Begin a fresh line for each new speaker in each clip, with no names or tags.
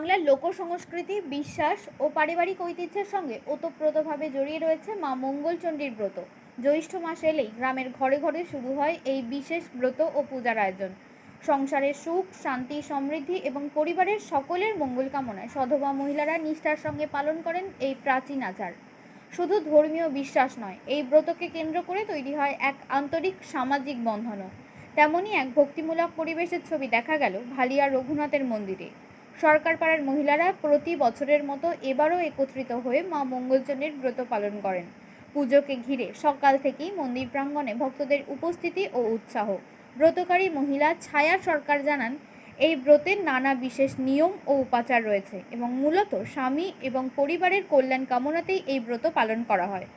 বাংলার লোকসংস্কৃতি, বিশ্বাস ও পারিবারিক ঐতিহ্যের সঙ্গে ওতপ্রোতভাবে জড়িয়ে রয়েছে মা মঙ্গলচণ্ডীর ব্রত। জ্যৈষ্ঠ মাস এলেই গ্রামের ঘরে ঘরে শুরু হয় এই বিশেষ ব্রত ও পূজার আয়োজন। সংসারের সুখ, শান্তি, সমৃদ্ধি এবং পরিবারের সকলের মঙ্গল কামনায় সধবা মহিলারা নিষ্ঠার সঙ্গে পালন করেন এই প্রাচীন আচার। শুধু ধর্মীয় বিশ্বাস নয়, এই ব্রতকে কেন্দ্র করে তৈরি হয় এক আন্তরিক সামাজিক বন্ধনও। তেমনই এক ভক্তিমূলক পরিবেশের ছবি দেখা গেল ভালিয়া রঘুনাথের মন্দিরে। সরকারপাড়ার মহিলারা প্রতি বছরের মতো এবারও একত্রিত হয়ে মা মঙ্গলচণ্ডীর ব্রত পালন করেন। পুজোকে ঘিরে সকাল থেকেই মন্দির প্রাঙ্গণে ভক্তদের উপস্থিতি ও উৎসাহ। ব্রতকারী মহিলা ছায়া সরকার জানান, এই ব্রতের নানা বিশেষ নিয়ম ও উপাচার রয়েছে এবং মূলত স্বামী এবং পরিবারের কল্যাণ কামনাতেই এই ব্রত পালন করা হয়।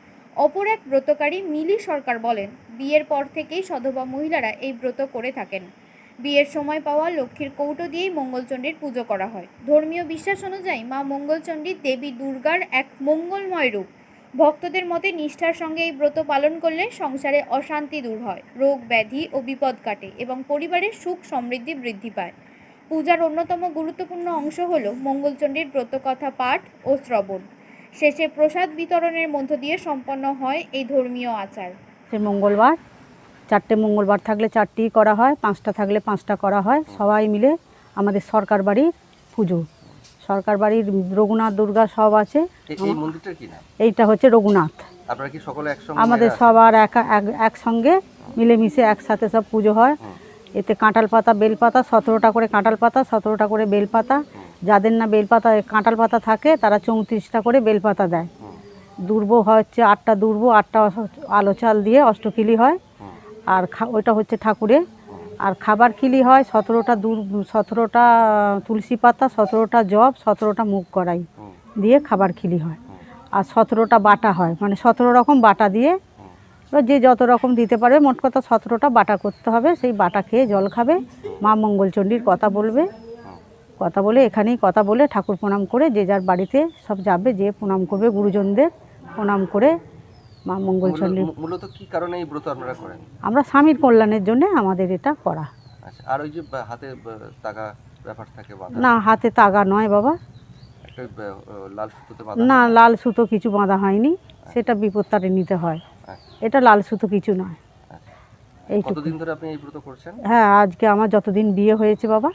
অপর এক ব্রতকারী মিলি সরকার বলেন, বিয়ের পর থেকেই সধবা মহিলারা এই ব্রত করে থাকেন। বিয়ের সময় পাওয়া লক্ষ্মীর কৌটো দিয়েই মঙ্গলচণ্ডীর পুজো করা হয়। ধর্মীয় বিশ্বাস অনুযায়ী মা মঙ্গলচণ্ডী দেবী দুর্গার এক মঙ্গলময় রূপ। ভক্তদের মতে নিষ্ঠার সঙ্গে এই ব্রত পালন করলে সংসারে অশান্তি দূর হয়, রোগ ব্যাধি ও বিপদ কাটে এবং পরিবারের সুখ সমৃদ্ধি বৃদ্ধি পায়। পূজার অন্যতম গুরুত্বপূর্ণ অংশ হল মঙ্গলচণ্ডীর ব্রতকথা পাঠ ও শ্রবণ। শেষে প্রসাদ বিতরণের মধ্য দিয়ে সম্পন্ন হয় এই ধর্মীয় আচার।
মঙ্গলবার 4টে মঙ্গলবার থাকলে 4টিই করা হয়, 5টা থাকলে 5টা করা হয়। সবাই মিলে আমাদের সরকার বাড়ির পুজো। সরকার বাড়ির রঘুনাথ দুর্গা সব আছে।
এই মন্দিরটার কি নাম?
এইটা হচ্ছে রঘুনাথ।
আপনারা কি সকলে একসঙ্গে?
আমাদের সবার একসঙ্গে মিলেমিশে একসাথে সব পুজো হয়। এতে কাঁঠাল পাতা, বেলপাতা, 17টা করে কাঁঠাল পাতা, 17টা করে বেলপাতা। যাদের না বেলপাতা কাঁঠাল পাতা থাকে তারা 34টা করে বেলপাতা দেয়। দুর্ব হচ্ছে 8টা দুর্ব, 8টা আলো চাল দিয়ে অষ্টকিলি হয়। আর ওইটা হচ্ছে ঠাকুরের। আর খাবার খিলি হয় 17টা তুলসী পাতা, 17টা জব, 17টা মুগ কড়াই দিয়ে খাবার খিলি হয়। আর 17টা বাটা হয়, মানে 17 রকম বাটা দিয়ে যে যত রকম দিতে পারবে, মোট কথা 17টা বাটা করতে হবে। সেই বাটা খেয়ে জল খাবে, মা মঙ্গলচণ্ডীর কথা বলবে, কথা বলে এখানেই কথা বলে ঠাকুর প্রণাম করে যে যার বাড়িতে সব যাবে, যে প্রণাম করবে গুরুজনদের প্রণাম করে মা মঙ্গলচণ্ডী।
মূলত কি কারণে এই ব্রত আপনারা করেন?
আমরা স্বামীর কল্যাণের জন্য আমাদের এটা করা।
আচ্ছা, আর ওই যে হাতে তাগা ব্যাপার থাকে বাঁধা?
না, হাতে তাগা নয় বাবা,
একটা লাল সুতোতে বাঁধা?
না, লাল সুতো কিছু বাঁধা হয়নি, সেটা বিপত্তারে নিতে হয়। এটা লাল সুতো কিছু নয়।
কতদিন ধরে আপনি এই ব্রত করছেন?
হ্যাঁ, আজকে আমার যতদিন বিয়ে হয়েছে বাবা,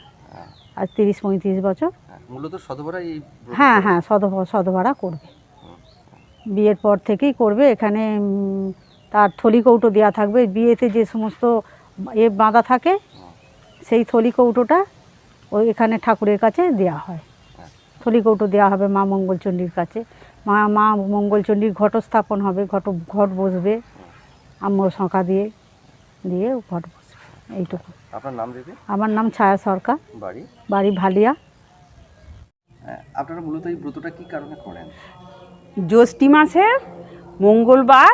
আজ 30-35 বছর।
মূলত সধবারা এই?
হ্যাঁ হ্যাঁ, সধবারা করবে, বিয়ের পর থেকেই করবে। এখানে তার থলি কৌটো দেওয়া থাকবে। বিয়েতে যে সমস্ত বাঁধা থাকে সেই থলি কৌটোটা ওই এখানে ঠাকুরের কাছে দেওয়া হয়। থলি কৌটো দেওয়া হবে মা মঙ্গলচণ্ডীর কাছে। মা মঙ্গলচণ্ডীর ঘট স্থাপন হবে, ঘট বসবে আম্মর শঙ্কা দিয়ে ঘট বসবে, এইটুকু।
আপনার নাম দিদি?
আমার নাম ছায়া সরকার, বাড়ি ভালিয়া।
আপনারা মূলত এই ব্রতটা কি কারণে করেন?
জ্যৈষ্ঠী মাসের মঙ্গলবার,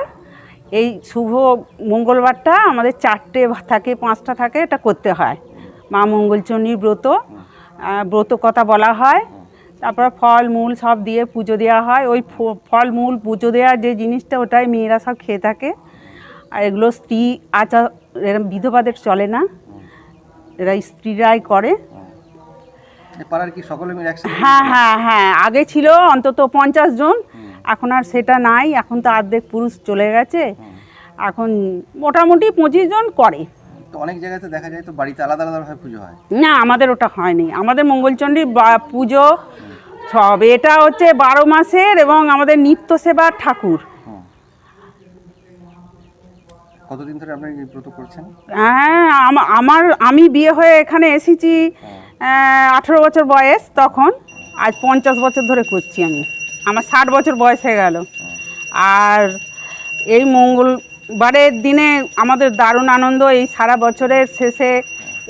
এই শুভ মঙ্গলবারটা আমাদের 4টে থাকে 5টা থাকে, এটা করতে হয়। মা মঙ্গলচণ্ডীর ব্রত কথা বলা হয়। তারপর ফল মূল সব দিয়ে পুজো দেওয়া হয়। ওই ফল মূল পুজো দেওয়ার যে জিনিসটা, ওটাই মেয়েরা সব খেয়ে থাকে। আর এগুলো স্ত্রী আচার, এরকম বিধবাদের চলে না, এরা স্ত্রীরাই করে। হ্যাঁ হ্যাঁ হ্যাঁ, আগে ছিল অন্তত 50 জন, এখন আর সেটা নাই। এখন তো অর্ধেক পুরুষ চলে গেছে, এখন মোটামুটি 25 জন করে।
তো অনেক জায়গাতে দেখা যায় তো বাড়িতে আলাদা আলাদাভাবে পুজো হয়।
না, আমাদের ওটা হয়নি। আমাদের মঙ্গলচণ্ডীর পুজো সব, এটা হচ্ছে 12 মাসের এবং আমাদের নিত্য সেবার ঠাকুর।
কতদিন ধরে আপনি এই ব্রত করছেন?
হ্যাঁ, আমি বিয়ে হয়ে এখানে এসেছি 18 বছর বয়স তখন। আজ 50 বছর ধরে করছি আমি। আমার 60 বছর বয়স হয়ে গেল। আর এই মঙ্গলবারের দিনে আমাদের দারুণ আনন্দ। এই সারা বছরের শেষে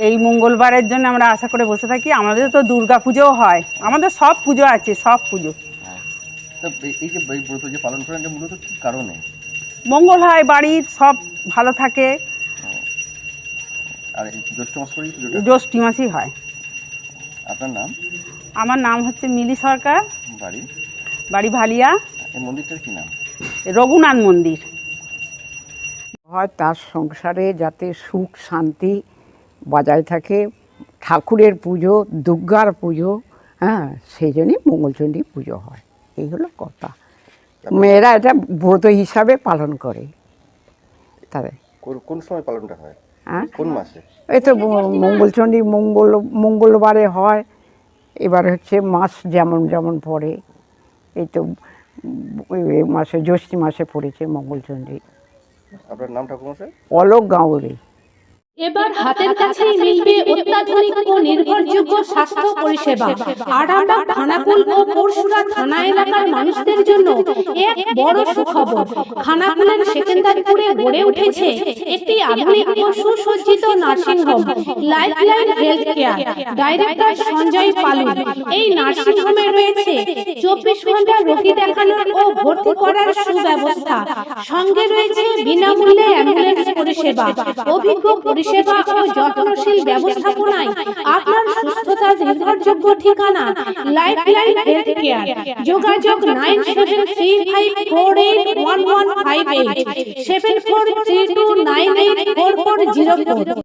এই মঙ্গলবারের জন্য আমরা আশা করে বসে থাকি। আমাদের তো দুর্গা পুজোও হয়, আমাদের সব পুজো আছে, সব পুজো।
এই যে ব্রত যে পালন করেন, এটা মূলত কি কারণে?
মঙ্গল হয়, বাড়ির সব ভালো থাকে।
আর জ্যৈষ্ঠ মাস করেই পুজোটা?
জ্যৈষ্ঠ মাসই হয়।
আপনার নাম?
আমার নাম হচ্ছে মিলি সরকার, বাড়ি ভালিয়া।
এই মন্দিরটার কি নাম?
রঘুনাথ মন্দির।
হয় তার সংসারে যাতে সুখ শান্তি বজায় থাকে। ঠাকুরের পুজো, দুর্গার পুজো হ্যাঁ, সেই জন্যই মঙ্গলচণ্ডী পুজো হয়। এই হলো কথা। মেয়েরা এটা ব্রত হিসাবে পালন করে। তবে
কোন সময় পালনটা হয়,
হ্যাঁ,
কোন মাসে?
এই তো মঙ্গলচণ্ডী মঙ্গলবারে হয়। এবার হচ্ছে মাস যেমন যেমন পড়ে, এই তো এই মাসে জ্যৈষ্ঠ মাসে পড়েছে মঙ্গলচণ্ডী।
আপনার নাম ঠাকুরমশাই?
অলোক গাঁওরে।
এবার হাতের কাছেই মিলবে অত্যাধুনিক ও নির্ভরযোগ্য স্বাস্থ্য পরিষেবা। আরামবাগ, খানাকুল ও পরশুরা থানা এলাকার মানুষদের জন্য এক বড় সুখবর। খানাকুলের সেকেন্দারপুরে গড়ে উঠেছে একটি আধুনিক ও সুসজ্জিত nursing home, Lifeline Health Care. Director Sanjay Palu. এই নার্সিংহোমে রয়েছে 24 ঘন্টা রোগী দেখানোর ও ভর্তি করার সুব্যবস্থা। সঙ্গে রয়েছে বিনামূল্যে অ্যাম্বুলেন্স পরিষেবা। অভিজ্ঞ পরিষেবা ও যত্নশীল ব্যবস্থাপনায় আপনার সুস্থতার নির্ভরযোগ্য ঠিকানা লাইফলাইন হেলথ কেয়ার। যোগাযোগ 9735481158 7432984404।